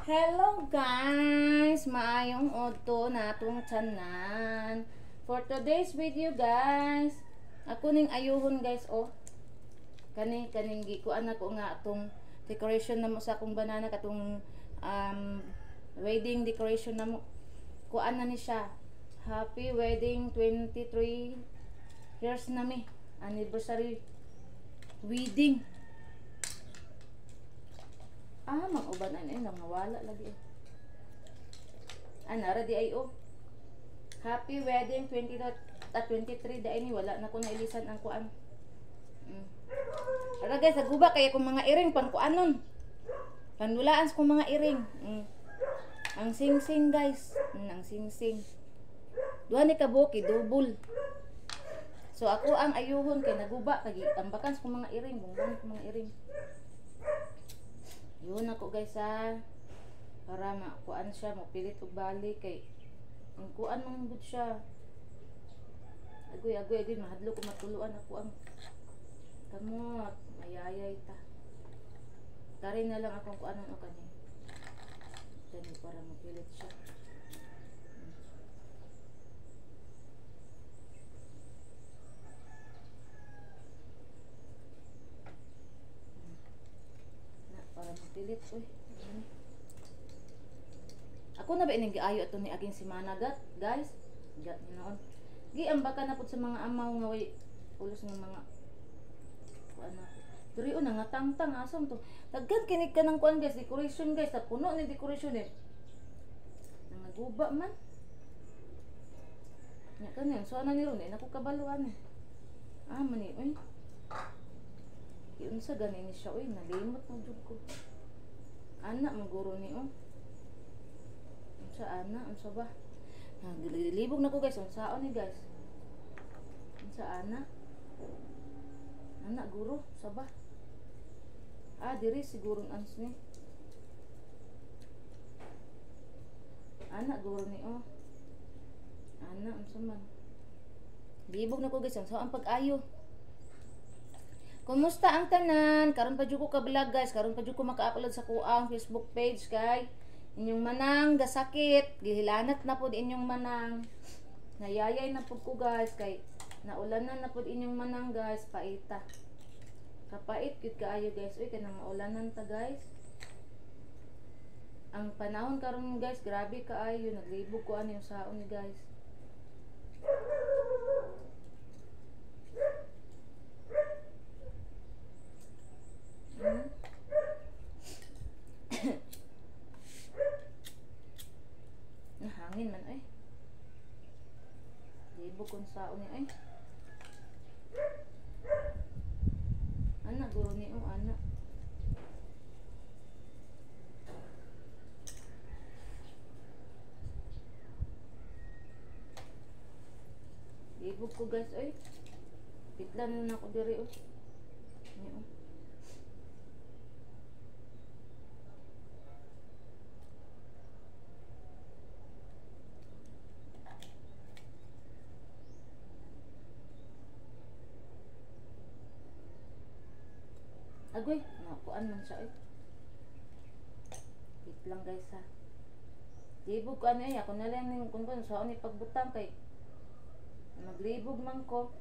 Hello guys! Maayong odto natong tanan. For today's video guys, ako ning ayuhon guys oh. Kaning gikuan ako nga atong decoration namo sa akong banana katong wedding decoration namo. Kuan na ni siya. Happy wedding 23 years na mi. Anniversary wedding. Mag-uban na yun. Nawala lagi. Nara di ay oh. Happy wedding 23 da ini. Wala na ko na ilisan ang kuan. Ara guys, naguba kaya kung mga iring pan kuanon. Panulaan sa kung mga iring. Ang sing-sing guys. Ang sing-sing. Duha ni kabuki, double. So ako ang ayuhon kay naguba kay tambakan sa kung mga iring. Bungbong sa mga iring. Yun ako guys para makuan siya, mapilit og balik kay ang kuan man gud siya. Agoy mahadlo ko matuluan ako ang kamot, mayayay ta. Tari na lang akong kuanon o kani. Dali para mapilit siya. Para mapilit uy. Ako na ba ining giayo ato ni aging semana guys? Gat ni noon. Gi ambaka na pud sa mga amaw nga way ulos ng mga kuan na. Diri una nga tangtang asom to. Daghan kinig ka ng kuan guys, decoration guys, ta puno ni decoration eh. Naguba man. Nya kanin so ana ni ron eh nako kabaluan eh. Mani uy. Yun sa ganin siya, uy, nalimot na jud ko. Anak, maguro ni, oh. Unsa anak, unsa ba? Libog na ko guys, unsaon ni guys. Unsa anak? Anak, guro, sa ba? Diri siguro ans ni. Anak, guro ni, oh. Anak, unsa man. Libog na ko guys, unsaon pag-ayo. Kumusta ang tanan? Karon pa jud ko ka-vlog guys, karon pa jud ko maka-upload sa kuang Facebook page kay inyong manang gasakit, gihilanat na pud inyong manang. Nayayay na pud ko guys kay naulanan na pud inyong manang guys, paita. Kapait gid kaayo guys, uy kanang maulanan ta guys. Ang panahon karon guys, grabe kaayo, naglibog ko ano yung saon ni guys. Hangin man ay. Libog kung saon ni ay. Anak guro ni anak. Libog ko guys ay. Pitlan na ako diri oh. Ni oh. Agoy, nakuan man siya eh. Wait lang guys ha. Libog ko ano eh, ako na lang yung kung saan ni pagbutang kay maglibog man ko.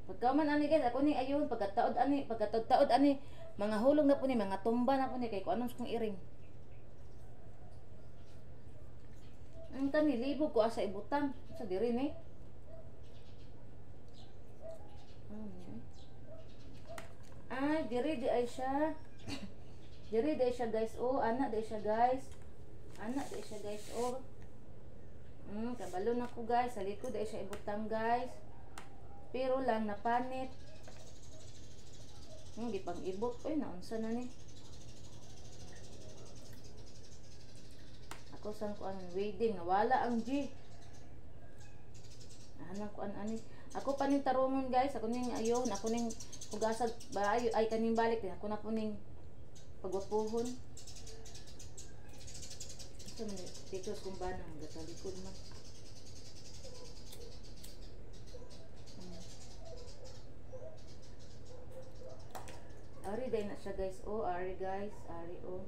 Pagkaman ani guys, ako ni ayun pagkataod ani, mga hulog na po ni, mga tumba na po ni kay kung anong kong iring. Ang tani libog ko asa ibutang sa diri ni. Diri di ay siya. Diri di siya guys. Oh, anak di siya guys. Anak di siya guys. Oh. Kabalo na ko guys. Sa likod di siya ibutang guys. Pero lang napanit. Gipang ibot. Uy, naunsa na ni. Ako sang ko ang wedding. Nawala ang G. Anak ko ani. Ako pa ning tarungon guys, ako ning ayon, ako ning ugasag ba ay kaning balik din ako na po ning pagwapuhon. Ito man dito kung ba nang sa likod man. Ari day na siya guys. Oh, ari guys. Ari oh.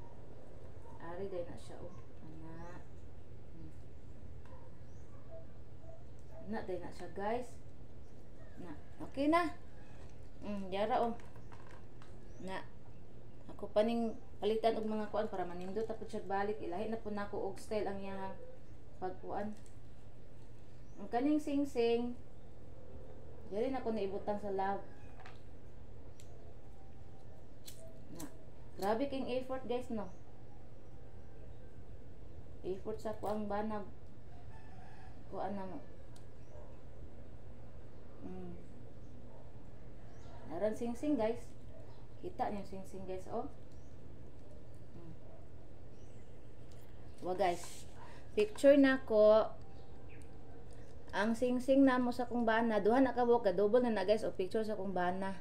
Ari day na siya oh. Ana. Na day na siya guys. Na. Okay na. Yara oh. Na. Ako paning palitan og mga kuan para manindot tapos siya balik. Ilahi na po nako og style ang iyang pagkuan. Ang kaning sing-sing. Dili na ko naibutang sa love. Na. Grabe king effort guys no. Effort sa kuang banag. Kuan na mo. Naran sing-sing guys. Kita niyo sing-sing guys oh. Wa guys. Picture na ko ang sing-sing na mo sa kong bana. Duha na kabuk, double na guys o picture sa kong bana.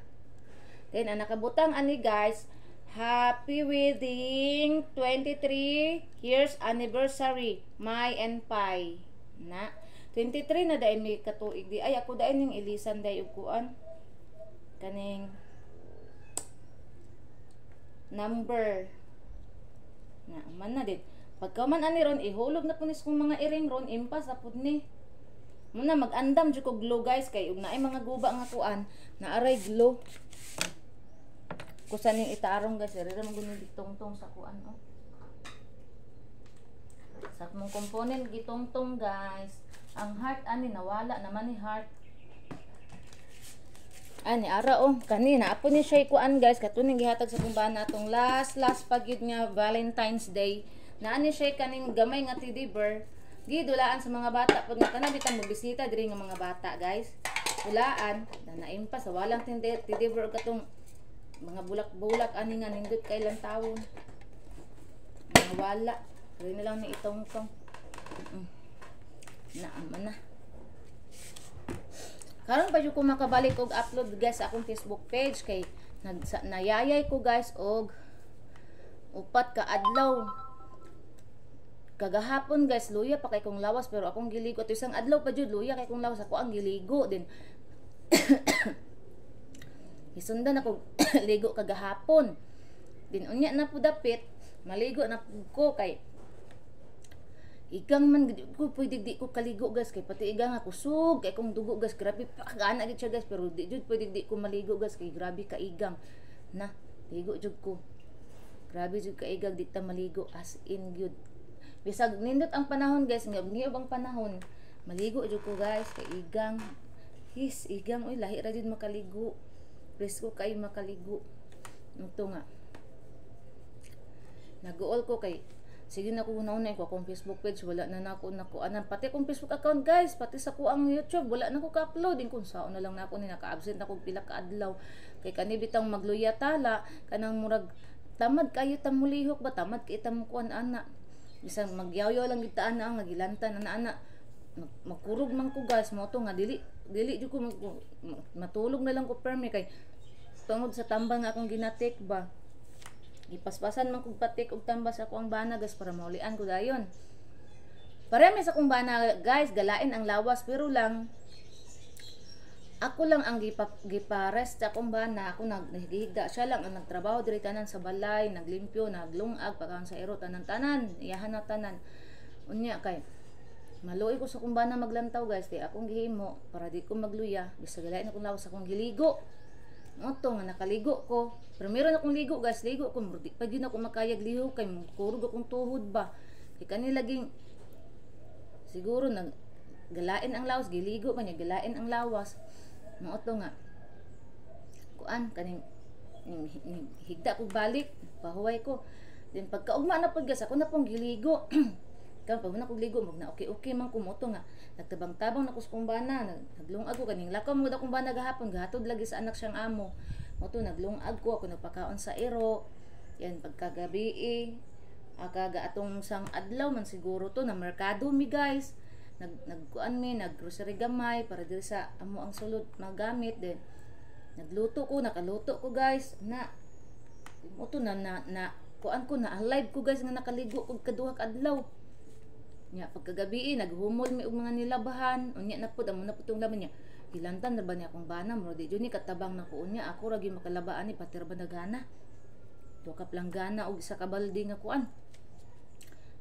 Then ang nakabutang ani guys, happy wedding 23 years anniversary my and Pai. Na 23 na dai mi katuig di ay ako dai ning ilisan dai ug kuan kaning number na man na dit pagka man ani ron ihulog na punis kong mga iring ron impas apud ni muna mag-andam jud ko glue guys kay ug naay mga guba nga kuan na aray glue kusa ning itaarong guys diri ra man guni ditongtong sa kuan oh sa mong component gitongtong guys ang heart ani nawala naman ni heart ani ara oh kanina apo ni siya kuan guys katuning gihatag sa kumbana atong last pagyud nga Valentine's Day na ani siya kaning gamay nga teddy bear gidulaan sa mga bata pag nga bitang magbisita diri nga mga bata guys dulaan na naimpa sa walang teddy bear katong mga bulak-bulak ani nga nindot kay lang tawon mga wala diri na lang ni itong-tong naaman na karon pa jud ko makabalik og upload guys sa akong Facebook page kay nayayay ko guys og upat ka adlaw kagahapon guys luya pa kay kong lawas pero akong giligo at isang adlaw pa jud luya kay kong lawas ako ang giligo din isundan ako ligo kagahapon din unya na po dapit maligo na po ko kay igang man ko pwede di ko kaligo guys kay pati igang ako sug kay kong dugo guys grabe pa gana gid siya guys pero di jud pwede di ko maligo guys kay grabe ka igang na ligo jud ko grabe jud ka igang di ta maligo as in good bisag nindot ang panahon guys ngab ang panahon maligo jud ko guys kay igang his igang oy lahi ra jud makaligo presko kay makaligo ito nga nag-uol ko kay sige na ko una-una ko akong Facebook page wala na nako anan pati akong Facebook account guys pati sa ko ang YouTube wala na ko ka-upload din kung saan na lang nako ni naka-absent ako pila ka adlaw kay kani bitang magluya tala kanang murag tamad kayo tamulihok ba tamad kay tam kuan ana bisan magyaw-yaw lang gitaan na ang nagilantan ana magkurog man ko guys mo to nga dili jud ko matulog na lang ko permi kay tungod sa tambal nga akong ginatik ba ipaspasan man kog patik og tambas ako ang bana guys para maulian ko dayon. Parami sa kong bana guys galain ang lawas pero lang ako lang ang giparest sa akong bana ako naghigda siya lang ang nagtrabaho diri tanan sa balay naglimpyo naglungag pagkaon sa ero tanan iyahan na tanan unya kay maluoy ko sa kong bana maglantaw guys di akong gihimo para di ko magluya bisag galain akong lawas akong giligo moto nga nakaligo ko pero meron akong ligo guys ligo ko di pa din ako makayag liho kay kurog akong tuhod ba kay kanilaging siguro nag galain ang lawas giligo man niya galain ang lawas moto nga kuan kaning higda ko balik pahuway ko then pagkaugma na pud guys ako na pong giligo kan pag na ko ligo mag na okay man ko moto nga nagtabang-tabang na ko sa kumbana naglungag ko kaning lakaw mo da kumbana gahapon gahatod lagi sa anak siyang amo moto naglungag ko ako nagpakaon sa ero yan pagkagabi akaga atong sang adlaw man siguro to na merkado mi guys nagkuan mi naggrocery gamay para diri sa amo ang sulod magamit din nagluto ko nakaluto ko guys na moto na kuan ko na alive ko guys nga nakaligo og kaduha ka adlaw nya pagkagabi naghumol mi og mga nilabahan unya na pud amo na pud tong laban niya hilantan na ba niya akong bana mo di jud ni katabang na ko unya ako ra gyud makalabaan ni patir ba nagana Duha ka planggana og isa ka balde nga kuan.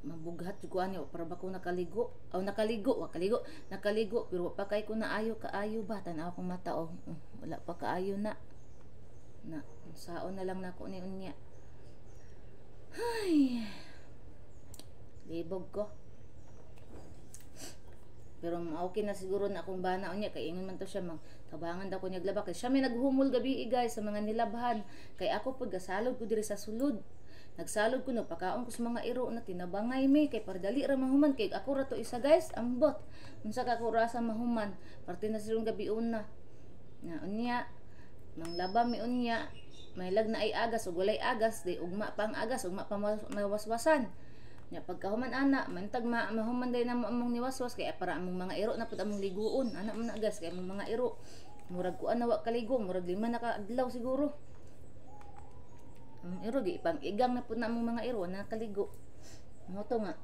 Mabughat jud kuan yo para ba ko nakaligo. Aw nakaligo pero wa pa kay ko naayo kaayo ba tan-aw kong mata oh. Wala pa kaayo na. Saon na lang nako ni unya. Ay. Libog ko. Pero okay na siguro na akong bana unya kay ingon man to siya tabangan daw ko niya glaba kay siya may naghumol gabi guys sa mga nilabhan kay ako pud gasalod ko diri sa sulod. Nagsalod ko pakaon ko sa mga iro na tinabangay mi kay para dali ra mahuman kay ako ra to isa guys ambot unsa ka ko ra sa mahuman parte na silong gabi una na unya nang laba mi unya may lag na ay agas ug walay agas di ugma pang agas ugma pa mawaswasan nya pagkahuman ana mantag mahuman day na among niwaswas kay para among mga iro na pud among liguon ana man agas kay among mga iro murag kuan na wa kaligo murag 5 na ka adlaw siguro. Iro di pang igang na po na mong mga iro na kaligo mo to nga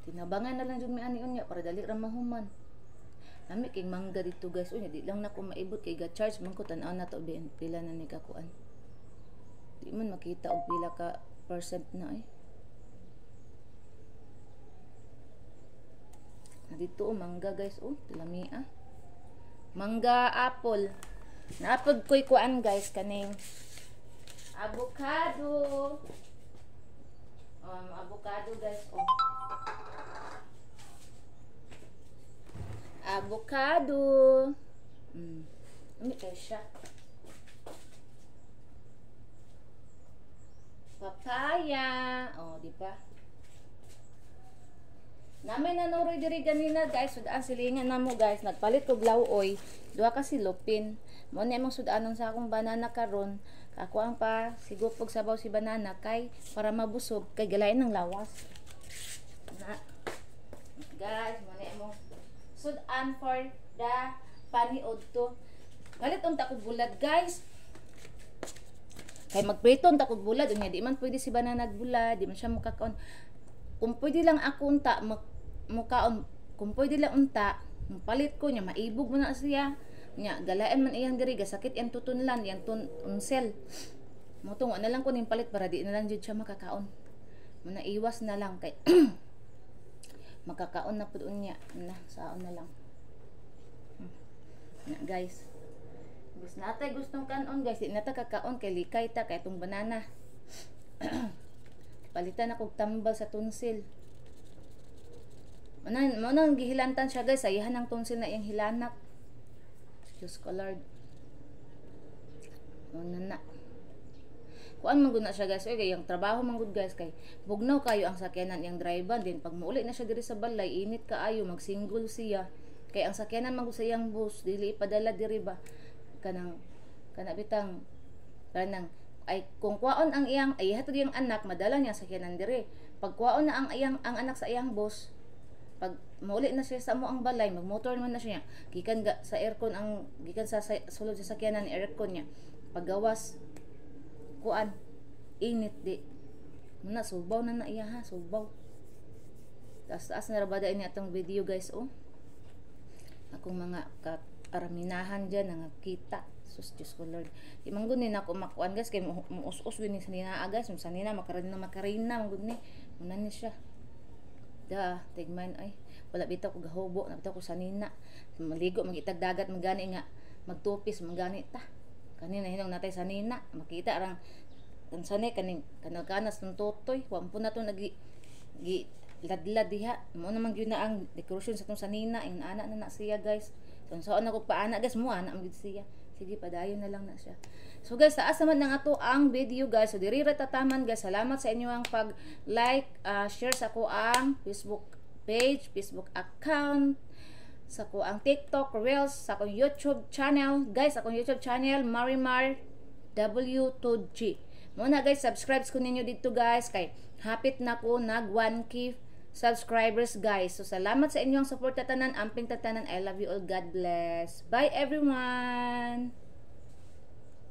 tinabangan na lang jud mi ani unya para dali ra mahuman nami king mangga dito guys unya di lang nako maibot kay ga charge man ko tan-aw na to din pila na ni kakuan di man makita og pila ka percent na dito mangga guys lamia mangga apple napag ko'y kuan guys kaning avocado avocado guys avocado ano kayo siya papaya di ba namin nanuroy diri ganina guys sudaan silingan namo guys nagpalit ko glauoy duha ka silopin mo na imong sudanon sa akong banana karon ako ang pa sigupog sabaw si banana kay para mabusog kay galain ng lawas na guys mo na imong sudan for the paniod to galit unta ko bulad guys kay magprito unta ko bulad unya di man pwede si banana bulad di man siya mukakaon kung pwede lang ako unta mukaon kung pwede lang unta palit ko nya maibog mo na siya nya galaen man iyang diri gasakit yang tutunlan yang unsel mo tungo na lang ko ning palit para di na lang jud siya makakaon mo na iwas na lang kay makakaon na pud unya na saon na lang na guys gusto natay gustong kanon guys di nata kakaon kay likay ta kay tong banana palitan ako tambal sa tonsil mo nang gihilantan siya guys ayahan ng tonsil na iyang hilanak Diyos ko Lord na kuan man gud na siya guys kay yung trabaho man gud guys kay bugnaw kayo ang sakyanan yang driver din pag muuli na siya diri sa balay init kaayo magsinggol siya kay ang sakyanan man gud sa iyang bus dili ipadala diri ba kana bitang kanang ay kung kuwaon ang iyang ay hatod yung anak madala niya sakyanan diri pag kuwaon na ang anak sa iyang bus pag mauli na siya sa mo ang balay magmotor man na siya gikan sa aircon ang gikan sa sulod sa sakyanan aircon niya paggawas kuan init di muna subaw na iya ha subaw taas na rabada ini atong video guys akong mga araminahan dyan nga kita sus Diyos ko Lord di man gud ni nako makuan guys kay muus-us gud ni sanina guys sanina makarina magud ni muna ni siya tigman ay wala bitaw ko gahubo na bitaw ko sanina maligo magitag dagat magani nga magtupis magani ta kanina hinong natay sanina makita arang kansane kaning kanal-kanas ng totoy wampo na to nagi ladlad diha mo naman gyud na ang decoration sa tong sanina ing ana na siya guys so na ko paana guys mo ana magid siya sige padayon na lang na siya so guys taas naman na ato ang video guys so diri ra tataman guys salamat sa inyo ang pag like share sa ko ang Facebook page Facebook account sa ko ang TikTok Reels sa akong YouTube channel guys akong YouTube channel Marimar W2G muna guys subscribe ko ninyo dito guys kay hapit na ko nag 1K subscribers guys so salamat sa inyong support tatanan amping tatanan I love you all God bless bye everyone.